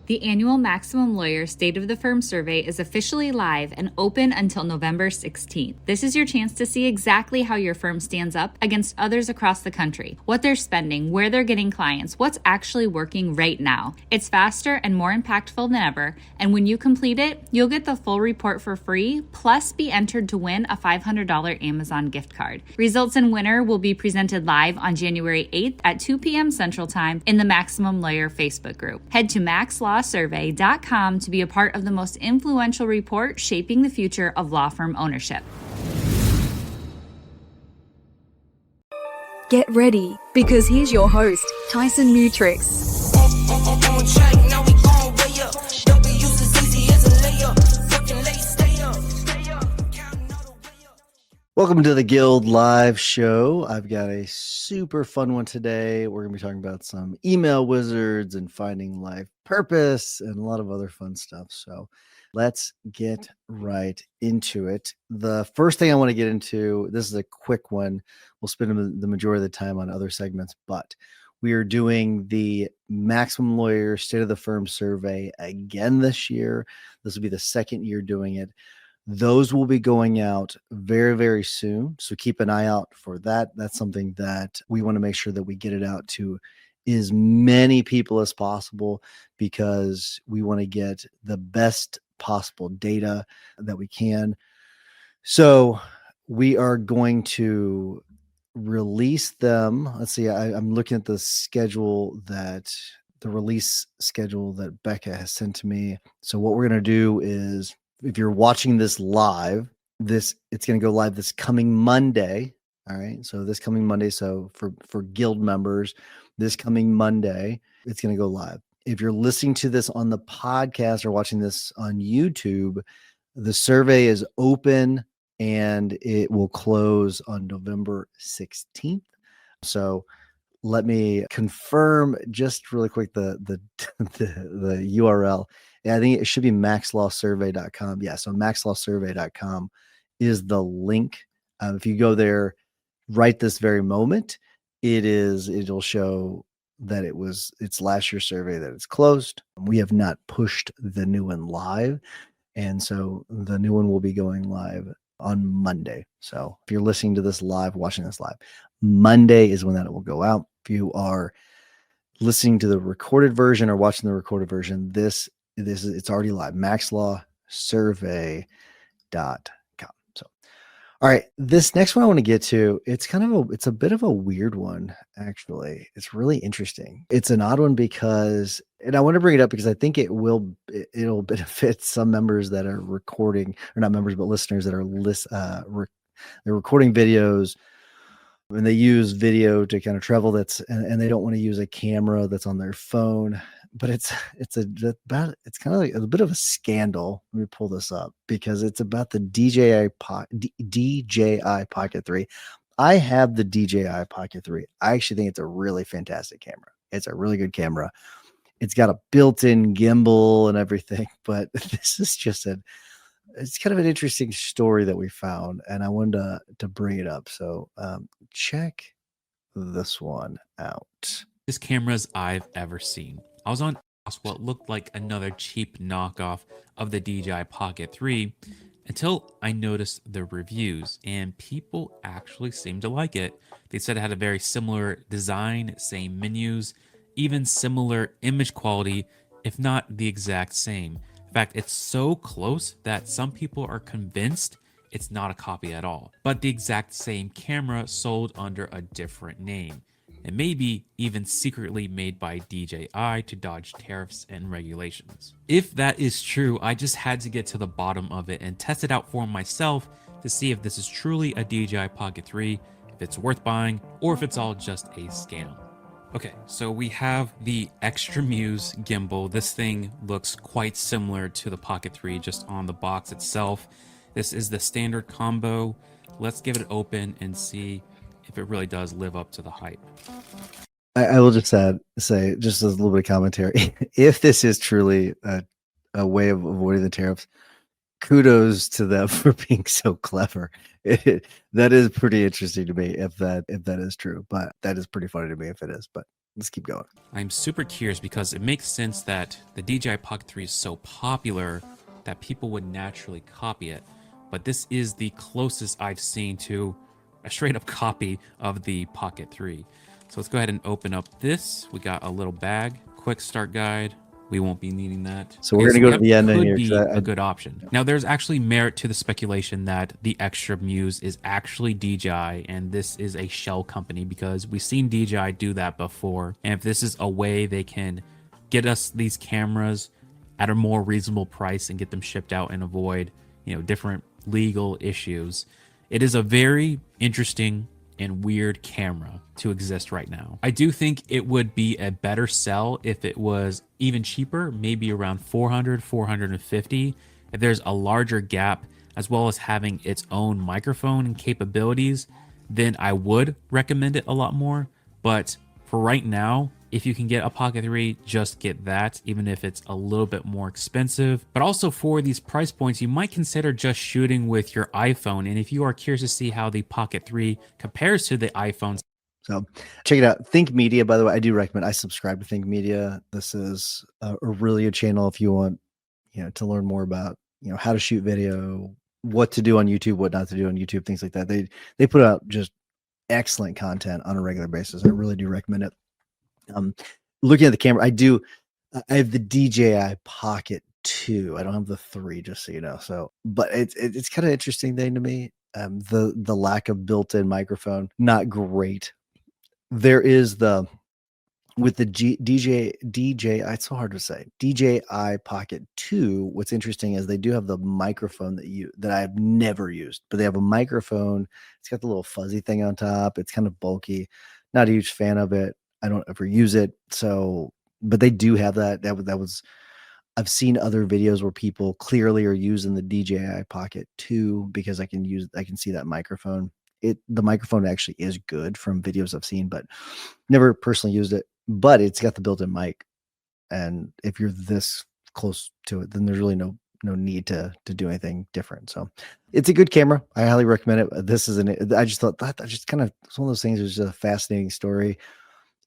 The annual Maximum Lawyer State of the Firm survey is officially live and open until November 16th. This is your chance to see exactly how your firm stands up against others across the country, what they're spending, where they're getting clients, what's actually working right now. It's faster and more impactful than ever, and when you complete it, you'll get the full report for free, plus be entered to win a $500 Amazon gift card. Results and winner will be presented live on January 8th at 2 p.m. Central Time in the Maximum Lawyer Facebook group. Head to maxlawsurvey.com to be a part of the most influential report shaping the future of law firm ownership. Get ready, because here's your host, Tyson Mutrix. Welcome to the Guild Live Show. I've got a super fun one today. We're going to be talking about some email wizards and finding life purpose and a lot of other fun stuff. So let's get right into it. The first thing I want to get into, this is a quick one. We'll spend the majority of the time on other segments, but we are doing the Maximum Lawyer State of the Firm survey again this year. This will be the second year doing it. Those will be going out very, very soon. So keep an eye out for that. That's something that we want to make sure that we get it out to as many people as possible, because we want to get the best possible data that we can. So we are going to release them. Let's see, I'm looking at the release schedule that Becca has sent to me. So what we're going to do is, if you're watching this live, it's going to go live this coming Monday. All right. So this coming Monday. So for guild members, this coming Monday, it's going to go live. If you're listening to this on the podcast or watching this on YouTube, the survey is open and it will close on November 16th. So let me confirm just really quick the URL. Yeah, I think it should be maxlawsurvey.com. Yeah, so maxlawsurvey.com is the link. If you go there right this very moment, it'll show that it's last year's survey that it's closed. We have not pushed the new one live, and so the new one will be going live on Monday. So if you're listening to this live, watching this live, Monday is when that will go out. If you are listening to the recorded version or watching the recorded version, it's already live. maxlawsurvey.com. So, all right, this next one I want to get to, it's a bit of a weird one, actually. It's really interesting. It's an odd one and I want to bring it up because I think it'll benefit some members that are recording, or not members, but listeners that are they're recording videos, and they use video to kind of travel. And they don't want to use a camera that's on their phone. But it's kind of like a bit of a scandal. Let me pull this up because it's about the DJI Pocket 3. I have the DJI Pocket 3. I actually think it's a really fantastic camera. It's a really good camera. It's got a built-in gimbal and everything, but this is it's kind of an interesting story that we found, and I wanted to bring it up. So check this one out. This cameras I've ever seen. I was on what looked like another cheap knockoff of the DJI Pocket 3 until I noticed the reviews, and people actually seemed to like it. They said it had a very similar design, same menus, even similar image quality, if not the exact same. In fact, it's so close that some people are convinced it's not a copy at all, but the exact same camera sold under a different name. And maybe even secretly made by DJI to dodge tariffs and regulations. If that is true, I just had to get to the bottom of it and test it out for myself to see if this is truly a DJI Pocket 3, if it's worth buying, or if it's all just a scam. Okay, so we have the Extra Muse gimbal. This thing looks quite similar to the Pocket 3 just on the box itself. This is the standard combo. Let's give it open and see if it really does live up to the hype. I will just say just a little bit of commentary. If this is truly a way of avoiding the tariffs, kudos to them for being so clever. That is pretty interesting to me if that is true, but that is pretty funny to me if it is. But let's keep going. I'm super curious because it makes sense that the DJI Pocket 3 is so popular that people would naturally copy it. But this is the closest I've seen to a straight up copy of the Pocket 3. So let's go ahead and open up this. We got a little bag, quick start guide. We won't be needing that. So we're going to go to the end could here. Be a good option. Now, there's actually merit to the speculation that the Extra Muse is actually DJI, and this is a shell company because we've seen DJI do that before. And if this is a way they can get us these cameras at a more reasonable price and get them shipped out and avoid, different legal issues, it is a very interesting and weird camera to exist right now. I do think it would be a better sell if it was even cheaper, maybe around 400, 450, if there's a larger gap, as well as having its own microphone and capabilities, then I would recommend it a lot more. But for right now, if you can get a Pocket 3, just get that, even if it's a little bit more expensive. But also for these price points, you might consider just shooting with your iPhone. And if you are curious to see how the Pocket 3 compares to the iPhones. So check it out. Think Media, by the way, I do recommend. I subscribe to Think Media. This is a really good channel if you want, to learn more about, how to shoot video, what to do on YouTube, what not to do on YouTube, things like that. They put out just excellent content on a regular basis. I really do recommend it. Looking at the camera, I have the DJI Pocket 2. I don't have the 3, just so you know. So, but it's kind of interesting thing to me. The lack of built-in microphone, not great. There is with the DJI, it's so hard to say, DJI Pocket 2. What's interesting is they do have the microphone that I've never used, but they have a microphone. It's got the little fuzzy thing on top. It's kind of bulky. Not a huge fan of it. I don't ever use it. So, but they do have that. I've seen other videos where people clearly are using the DJI Pocket 2 because I can see that microphone. The microphone actually is good from videos I've seen, but never personally used it. But it's got the built-in mic, and if you're this close to it, then there's really no need to do anything different. So it's a good camera. I highly recommend it. I just thought that just kind of, it's one of those things. It's just a fascinating story.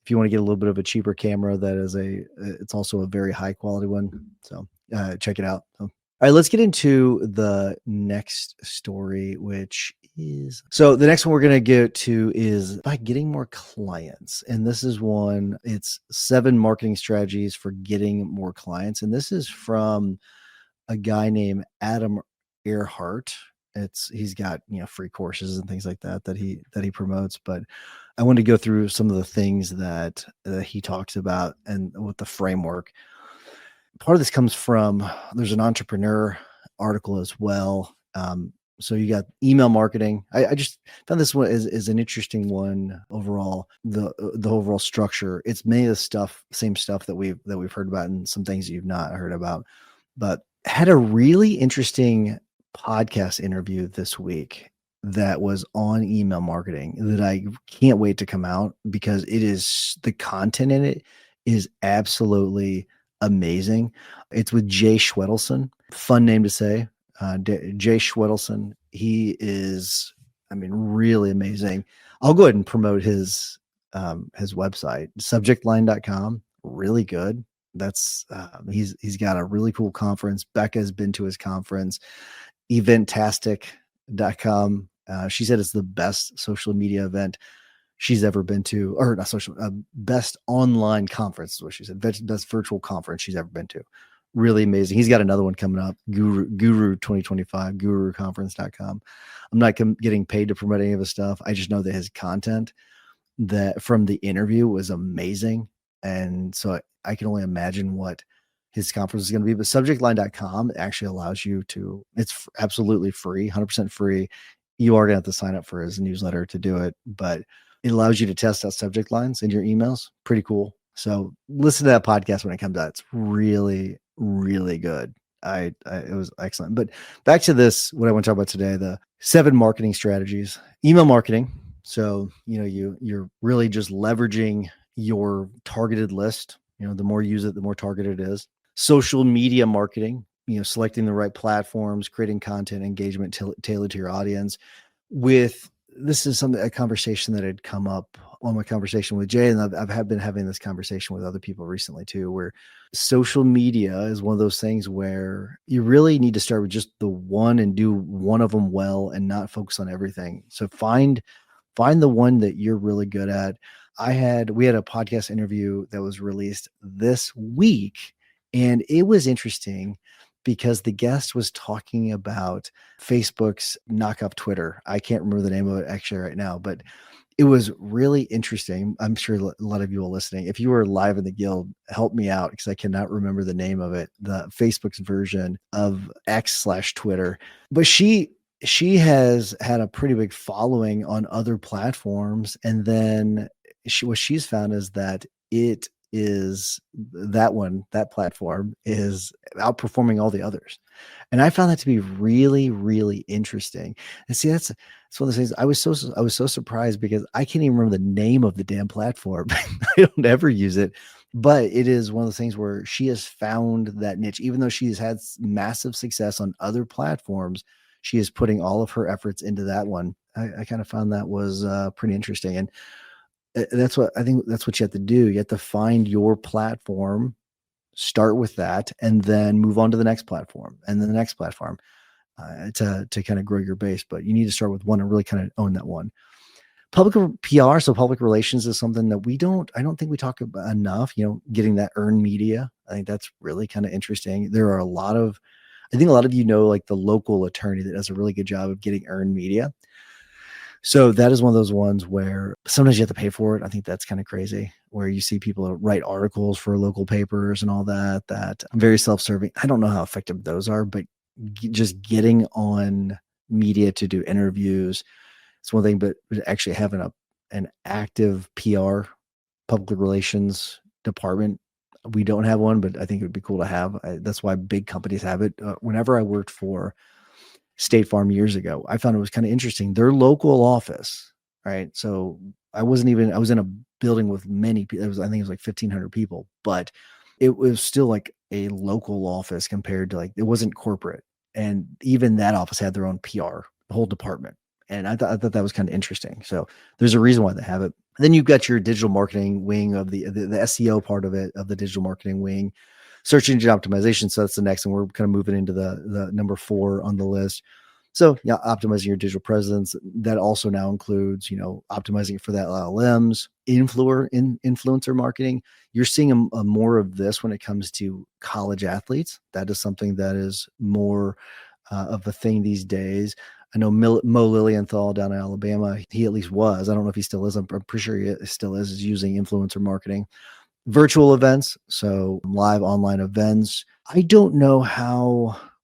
If you want to get a little bit of a cheaper camera, it's also a very high quality one. So check it out. So, all right, let's get into the next story, so the next one we're going to get to is by getting more clients. And this is it's 7 marketing strategies for getting more clients. And this is from a guy named Adam Earhart. He's got, free courses and things like that he promotes, but I want to go through some of the things that he talks about and with the framework. Part of this comes from, there's an entrepreneur article as well. So you got email marketing. I just found this one is an interesting one overall. The overall structure. It's many of the same stuff that we've heard about, and some things you've not heard about. But had a really interesting podcast interview this week that was on email marketing that I can't wait to come out, because the content in it is absolutely amazing. It's with Jay Schwedelson. Fun name to say. Jay Schwedelson. He is, really amazing. I'll go ahead and promote his website, subjectline.com. Really good. That's he's got a really cool conference. Becca's been to his conference. Eventastic.com. She said it's the best social media event she's ever been to, or not social, best online conference is what she said. Best virtual conference she's ever been to. Really amazing. He's got another one coming up, Guru 2025, guruconference.com. I'm not getting paid to promote any of his stuff. I just know that his content that from the interview was amazing. And so I can only imagine what his conference is going to be. But subjectline.com actually allows you to, it's absolutely free, 100% free. You are going to have to sign up for his newsletter to do it, but it allows you to test out subject lines in your emails. Pretty cool. So listen to that podcast when it comes out. It's really, really good. It was excellent. But back to this, what I want to talk about today, the 7 marketing strategies, email marketing. So, you're really just leveraging your targeted list. The more you use it, the more targeted it is. Social media marketing, selecting the right platforms, creating content, engagement tailored to your audience. This is a conversation that had come up on my conversation with Jay, and I've been having this conversation with other people recently too, where social media is one of those things where you really need to start with just the one and do one of them well and not focus on everything. So find the one that you're really good at. We had a podcast interview that was released this week, and it was interesting because the guest was talking about Facebook's knockoff Twitter. I can't remember the name of it actually right now, but it was really interesting. I'm sure a lot of you are listening. If you were live in the guild, help me out because I cannot remember the name of it. The Facebook's version of X/Twitter, but she has had a pretty big following on other platforms, and then what she's found is that that platform is outperforming all the others. And I found that to be really, really interesting. And see, that's one of the things I was so surprised because I can't even remember the name of the damn platform. I don't ever use it, but it is one of those things where she has found that niche, even though she's had massive success on other platforms. She is putting all of her efforts into that one. I kind of found that was pretty interesting. And that's what I think that's what you have to do. You have to find your platform, start with that, and then move on to the next platform and then the next platform to kind of grow your base. But you need to start with one and really kind of own that one. Public PR, so public relations is something that I don't think we talk about enough, getting that earned media. I think that's really kind of interesting. I think a lot of like the local attorney that does a really good job of getting earned media. So that is one of those ones where sometimes you have to pay for it. I think that's kind of crazy, where you see people write articles for local papers and all that very self-serving. I don't know how effective those are, but just getting on media to do interviews, it's one thing, but actually having an active PR, public relations department, we don't have one, but I think it would be cool to have. That's why big companies have it. Whenever I worked for State Farm years ago, I found it was kind of interesting. Their local office, right? So I was in a building with many people. I think it was like 1,500 people, but it was still like a local office compared to it wasn't corporate. And even that office had their own PR, the whole department. And I thought that was kind of interesting. So there's a reason why they have it. Then you've got your digital marketing wing of the SEO part of it, of the digital marketing wing. Search engine optimization. So that's the next one. We're kind of moving into the number 4 on the list. So yeah, optimizing your digital presence. That also now includes, optimizing it for that LLMs, influencer marketing. You're seeing a more of this when it comes to college athletes. That is something that is more of a thing these days. I know Mo Lilienthal down in Alabama, he at least was. I don't know if he still is. I'm pretty sure he still is using influencer marketing. Virtual events, so live online events. I don't know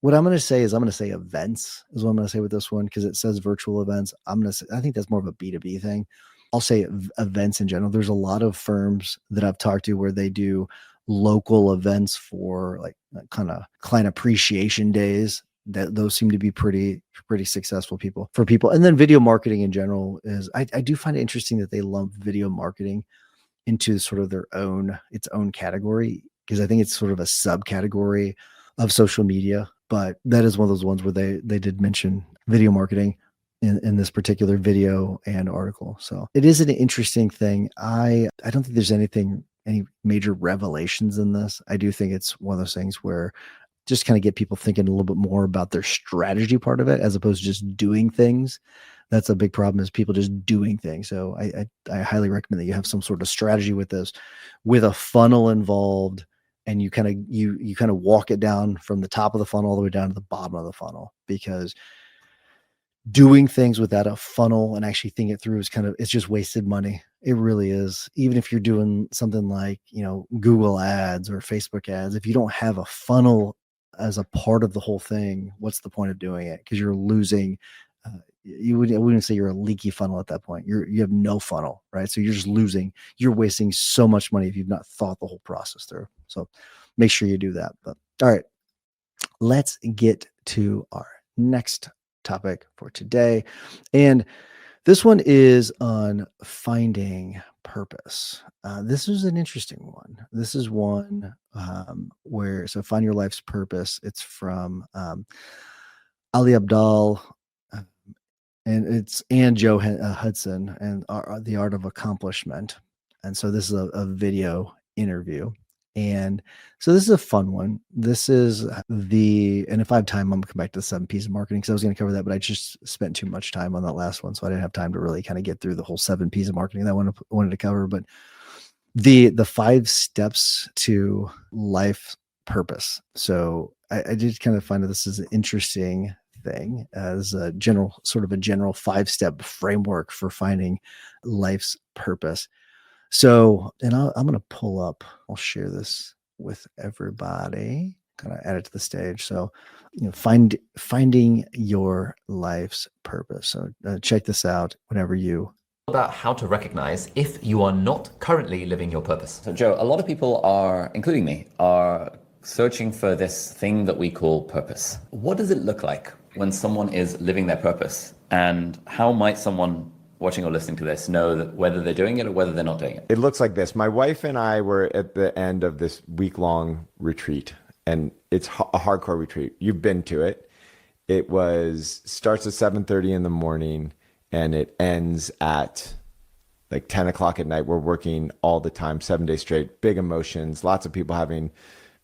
what I'm going to say is I'm going to say events is what I'm going to say with this one because it says virtual events. I think that's more of a B2B thing. I'll say events in general. There's a lot of firms that I've talked to where they do local events for kind of client appreciation days. Those seem to be pretty successful for people. And then video marketing in general is, I do find it interesting that they lump video marketing into sort of its own category, because I think it's sort of a subcategory of social media. But that is one of those ones where they did mention video marketing in this particular video and article. So it is an interesting thing. I don't think there's any major revelations in this. I do think it's one of those things where just kind of get people thinking a little bit more about their strategy part of it, as opposed to just doing things. That's a big problem, is people just doing things. So I highly recommend that you have some sort of strategy with this, with a funnel involved, and you kind of walk it down from the top of the funnel all the way down to the bottom of the funnel, because doing things without a funnel and actually thinking it through it's just wasted money. It really is. Even if you're doing something like, Google ads or Facebook ads, if you don't have a funnel as a part of the whole thing, what's the point of doing it? Because you're losing. I wouldn't say you're a leaky funnel at that point. You have no funnel, right? So you're just losing. You're wasting so much money if you've not thought the whole process through. So make sure you do that. But all right, let's get to our next topic for today. And this one is on finding purpose. This is an interesting one. This is one so find your life's purpose. It's from Ali Abdaal. and Joe Hudson and The Art of Accomplishment. And so this is a video interview. And so this is a fun one. This is and if I have time, I'm gonna come back to the 7 P's of marketing because I was going to cover that, but I just spent too much time on that last one. So I didn't have time to really kind of get through the whole 7 P's of marketing that I wanted to cover. But the 5 steps to life purpose. So I did kind of find that this is an interesting thing as a general 5-step framework for finding life's purpose. So, and I'm going to I'll share this with everybody, kind of add it to the stage. So, finding your life's purpose. So check this out whenever you about how to recognize if you are not currently living your purpose. So Joe, a lot of people are, including me, are searching for this thing that we call purpose. What does it look like when someone is living their purpose? And how might someone watching or listening to this know that whether they're doing it or whether they're not doing it? It looks like this. My wife and I were at the end of this week-long retreat, and it's a hardcore retreat. You've been to it. It starts at 7:30 in the morning and it ends at like 10 o'clock at night. We're working all the time, 7 days straight, big emotions, lots of people having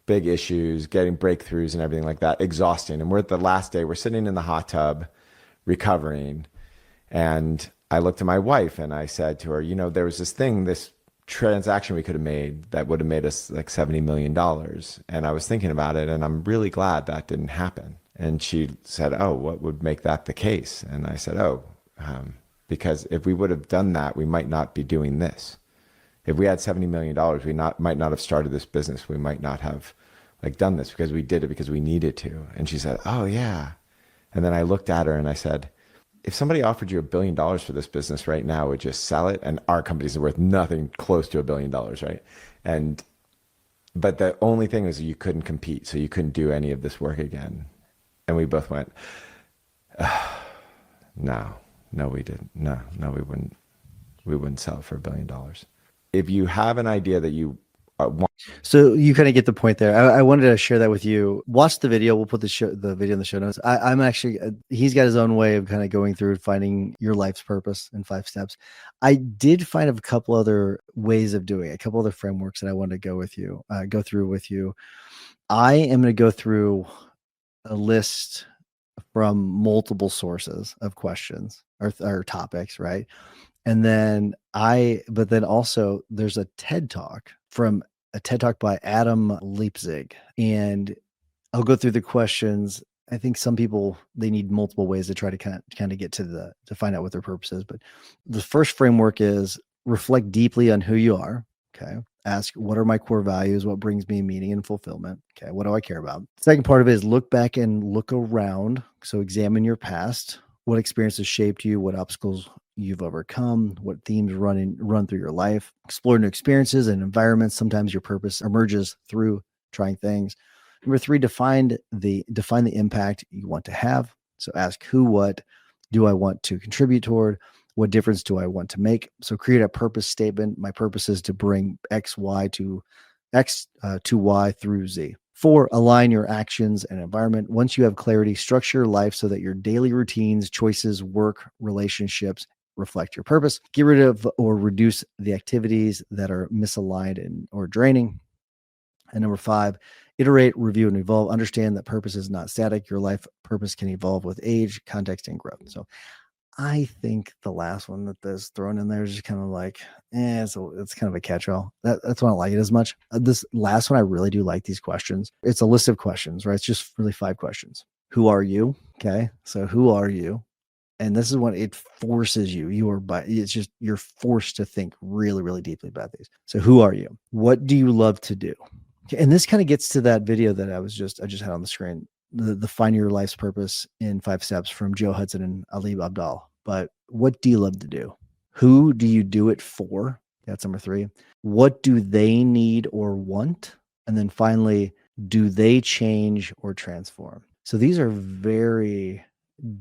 big issues, getting breakthroughs and everything like that, exhausting. And we're at the last day, we're sitting in the hot tub recovering. And I looked at my wife and I said to her, there was this transaction we could have made that would have made us like $70 million. And I was thinking about it and I'm really glad that didn't happen. And she said, oh, what would make that the case? And I said, because if we would have done that, we might not be doing this. If we had $70 million, we might not have started this business. We might not have done this because we did it because we needed to. And she said, oh yeah. And then I looked at her and I said, if somebody offered you $1 billion for this business right now, would you sell it? And our companies are worth nothing close to $1 billion, right? But the only thing is you couldn't compete, so you couldn't do any of this work again. And we both went, no, we didn't. No, we wouldn't sell it for $1 billion. If you have an idea that you want. So you kind of get the point there. I wanted to share that with you. Watch the video. We'll put the video in the show notes. I'm actually, he's got his own way of kind of going through finding your life's purpose in 5 steps. I did find a couple other ways of doing it, a couple other frameworks that I wanted to go through with you. I am going to go through a list from multiple sources of questions or topics, right? And then also there's a TED Talk by Adam Leipzig. And I'll go through the questions. I think some people, they need multiple ways to try to kind of get to find out what their purpose is. But the first framework is reflect deeply on who you are. Okay. Ask, what are my core values? What brings me meaning and fulfillment? Okay. What do I care about? Second part of it is look back and look around. So examine your past. What experiences shaped you? What obstacles you've overcome? What themes run through your life? Explore new experiences and environments. Sometimes your purpose emerges through trying things. Number 3, define the impact you want to have. So ask what do I want to contribute toward? What difference do I want to make? So create a purpose statement. My purpose is to bring X to Y through Z. 4, align your actions and environment. Once you have clarity, structure your life so that your daily routines, choices, work, relationships reflect your purpose. Get rid of or reduce the activities that are misaligned or draining. And number 5, iterate, review, and evolve. Understand that purpose is not static. Your life purpose can evolve with age, context, and growth. So I think the last one that is thrown in there is just kind of like, it's kind of a catch-all. That's why I don't like it as much. This last one, I really do like these questions. It's a list of questions, right? It's just really 5 questions. Who are you? Okay. So who are you? And this is when it forces you. You're forced to think really, really deeply about these. So who are you? What do you love to do? Okay. And this kind of gets to that video that I just had on the screen. The Find Your Life's Purpose in 5 Steps from Joe Hudson and Ali Abdal. But what do you love to do? Who do you do it for? That's number 3. What do they need or want? And then finally, do they change or transform? So these are very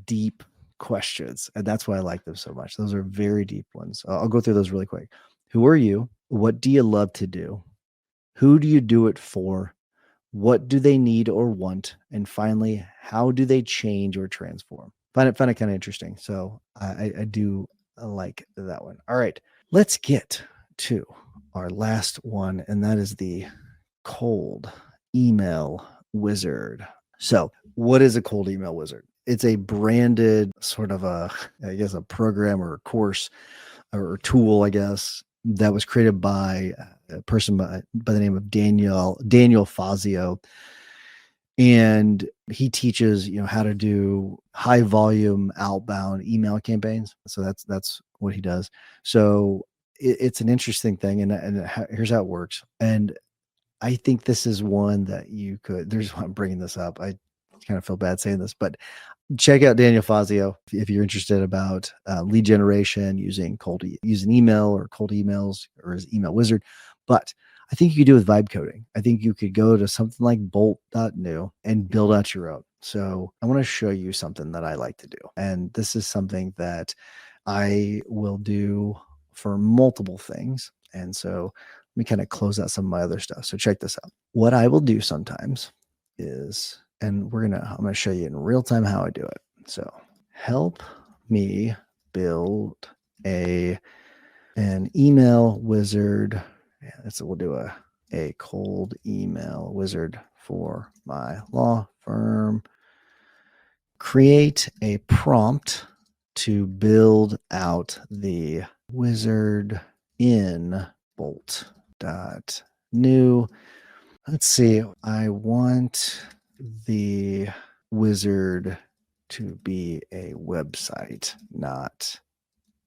deep questions. And that's why I like them so much. Those are very deep ones. I'll go through those really quick. Who are you? What do you love to do? Who do you do it for? What do they need or want? And finally, how do they change or transform? Find it kind of interesting. So I do like that one. All right, let's get to our last one, and that is the cold email wizard. So what is a cold email wizard? It's a branded sort of I guess, a program or a course or tool, I guess, that was created by a person by the name of Daniel Fazio. And he teaches, how to do high volume outbound email campaigns. So that's what he does. So it's an interesting thing. And here's how it works. And I think this is one that there's why I'm bringing this up. I kind of feel bad saying this, but check out Daniel Fazio if you're interested about lead generation using email or cold emails or his email wizard. But I think you could do with vibe coding. I think you could go to something like bolt.new and build out your own. So I want to show you something that I like to do. And this is something that I will do for multiple things. And so let me kind of close out some of my other stuff. So check this out. What I will do sometimes is, and I'm going to show you in real time how I do it. So help me build an email wizard. Yeah, we'll do a cold email wizard for my law firm. Create a prompt to build out the wizard in bolt.new. Let's see. I want the wizard to be a website, not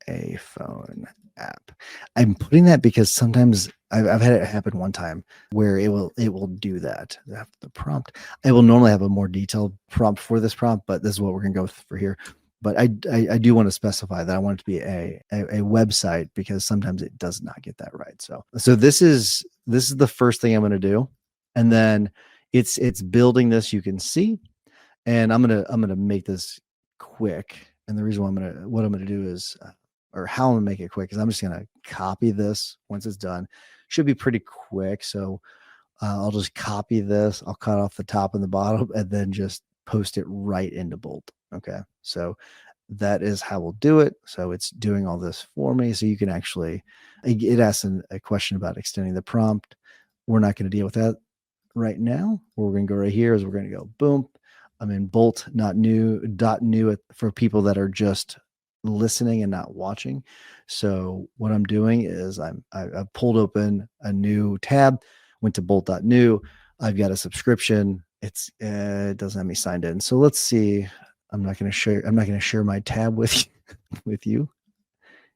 a phone app. I'm putting that because sometimes I've had it happen one time where it will do that. The prompt. I will normally have a more detailed prompt for this prompt, but this is what we're gonna go for here. But I do want to specify that I want it to be a website because sometimes it does not get that right. So this is the first thing I'm going to do, and then it's building this. You can see, and I'm gonna make this quick. And the reason why what I'm gonna do is, or how I'm gonna make it quick, is I'm just gonna copy this once it's done. Should be pretty quick. So I'll just copy this. I'll cut off the top and the bottom, and then just post it right into Bolt. Okay, so that is how we'll do it. So it's doing all this for me. So you can actually, it asks a question about extending the prompt. We're not going to deal with that right now. What we're going to go right here is we're going to go boom. I'm in bolt.new for people that are just listening and not watching. So what I'm doing is I've pulled open a new tab, went to bolt.new. I've got a subscription. It doesn't have me signed in. So let's see. I'm not going to share my tab with you.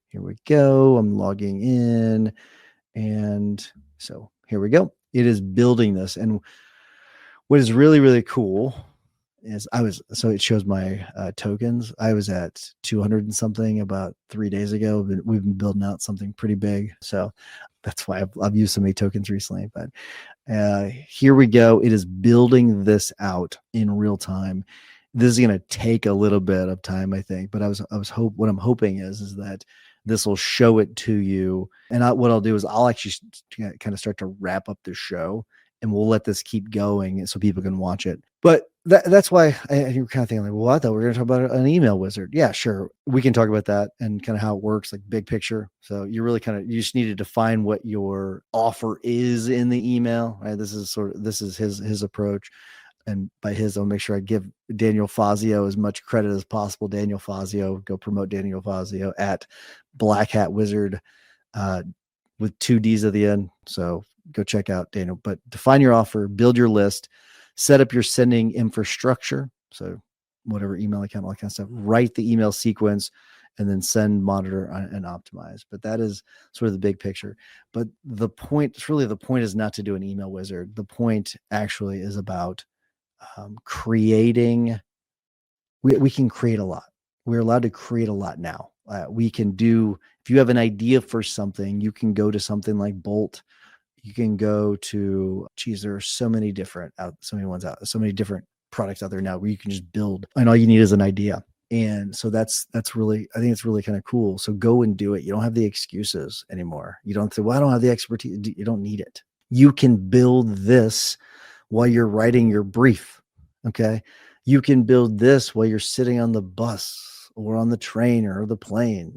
Here we go. I'm logging in. And so here we go. It is building this. And what is really, really cool is so it shows my tokens. I was at 200 and something about 3 days ago. We've been building out something pretty big. So that's why I've used so many tokens recently. But here we go. It is building this out in real time. This is going to take a little bit of time, I think. But what I'm hoping is that this will show it to you. And what I'll do is I'll actually kind of start to wrap up the show, and we'll let this keep going so people can watch it. But that's why you're kind of thinking like, well, I thought we were going to talk about an email wizard. Yeah, sure. We can talk about that and kind of how it works, like big picture. So you just need to define what your offer is in the email, right? This is his approach. And by his, I'll make sure I give Daniel Fazio as much credit as possible. Daniel Fazio, go promote Daniel Fazio at Black Hat Wizard with 2 D's at the end. So go check out Daniel. But define your offer, build your list, set up your sending infrastructure. So whatever email account, all that kind of stuff, write the email sequence, and then send, monitor, and optimize. But that is sort of the big picture. But the point is not to do an email wizard. The point actually is about creating. We can create a lot. We're allowed to create a lot now. We can do, if you have an idea for something, you can go to something like Bolt. You can go to, there are so many different products out there now where you can just build, and all you need is an idea. And so that's really, I think it's really kind of cool. So go and do it. You don't have the excuses anymore. You don't say, well, I don't have the expertise. You don't need it. You can build this while you're writing your brief. Okay. You can build this while you're sitting on the bus or on the train or the plane.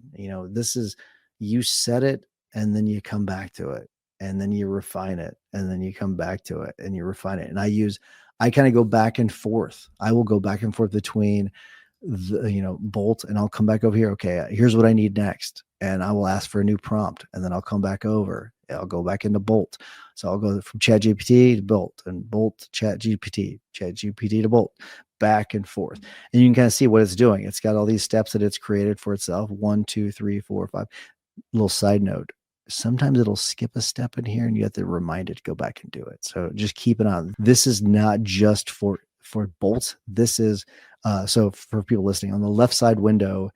This is, you set it and then you come back to it and then you refine it and then you come back to it and you refine it. And I kind of go back and forth. I will go back and forth between Bolt, and I'll come back over here. Okay, here's what I need next. And I will ask for a new prompt, and then I'll come back over. I'll go back into Bolt. So I'll go from ChatGPT to Bolt, and Bolt to ChatGPT to Bolt, back and forth. And you can kind of see what it's doing. It's got all these steps that it's created for itself. 1, 2, 3, 4, 5. Little side note. Sometimes it'll skip a step in here and you have to remind it to go back and do it. So just keep it on. This is not just for bolts. This is, so for people listening, on the left side window,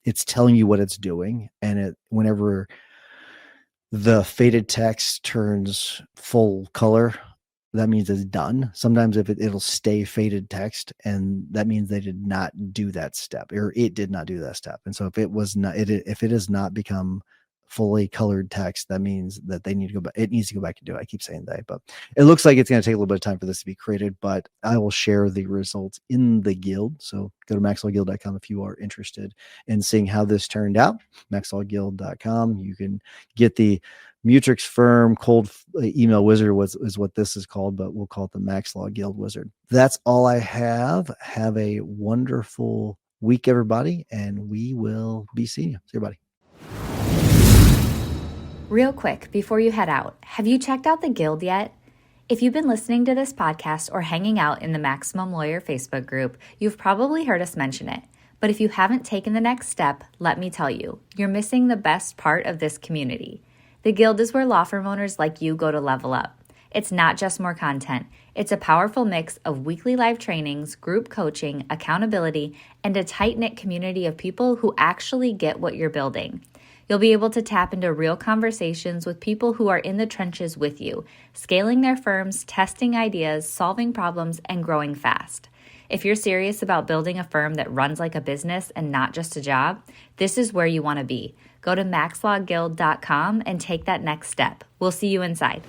it's telling you what it's doing. And whenever the faded text turns full color, that means it's done. Sometimes it'll stay faded text, and that means they did not do that step, or it did not do that step. And so if it has not become fully colored text, that means that they need to go back. It needs to go back and do it. I keep saying they, but it looks like it's going to take a little bit of time for this to be created, but I will share the results in the guild. So go to maxwellguild.com if you are interested in seeing how this turned out. maxwellguild.com. You can get the Mutrix Firm cold email wizard is what this is called, but we'll call it the Maxlaw Guild Wizard. That's all I have. Have a wonderful week, everybody, and we will be seeing you. See you, buddy. Real quick, before you head out, have you checked out the Guild yet? If you've been listening to this podcast or hanging out in the Maximum Lawyer Facebook group, you've probably heard us mention it. But if you haven't taken the next step, let me tell you, you're missing the best part of this community. The Guild is where law firm owners like you go to level up. It's not just more content. It's a powerful mix of weekly live trainings, group coaching, accountability, and a tight-knit community of people who actually get what you're building. You'll be able to tap into real conversations with people who are in the trenches with you, scaling their firms, testing ideas, solving problems, and growing fast. If you're serious about building a firm that runs like a business and not just a job, this is where you want to be. Go to maxlawguild.com and take that next step. We'll see you inside.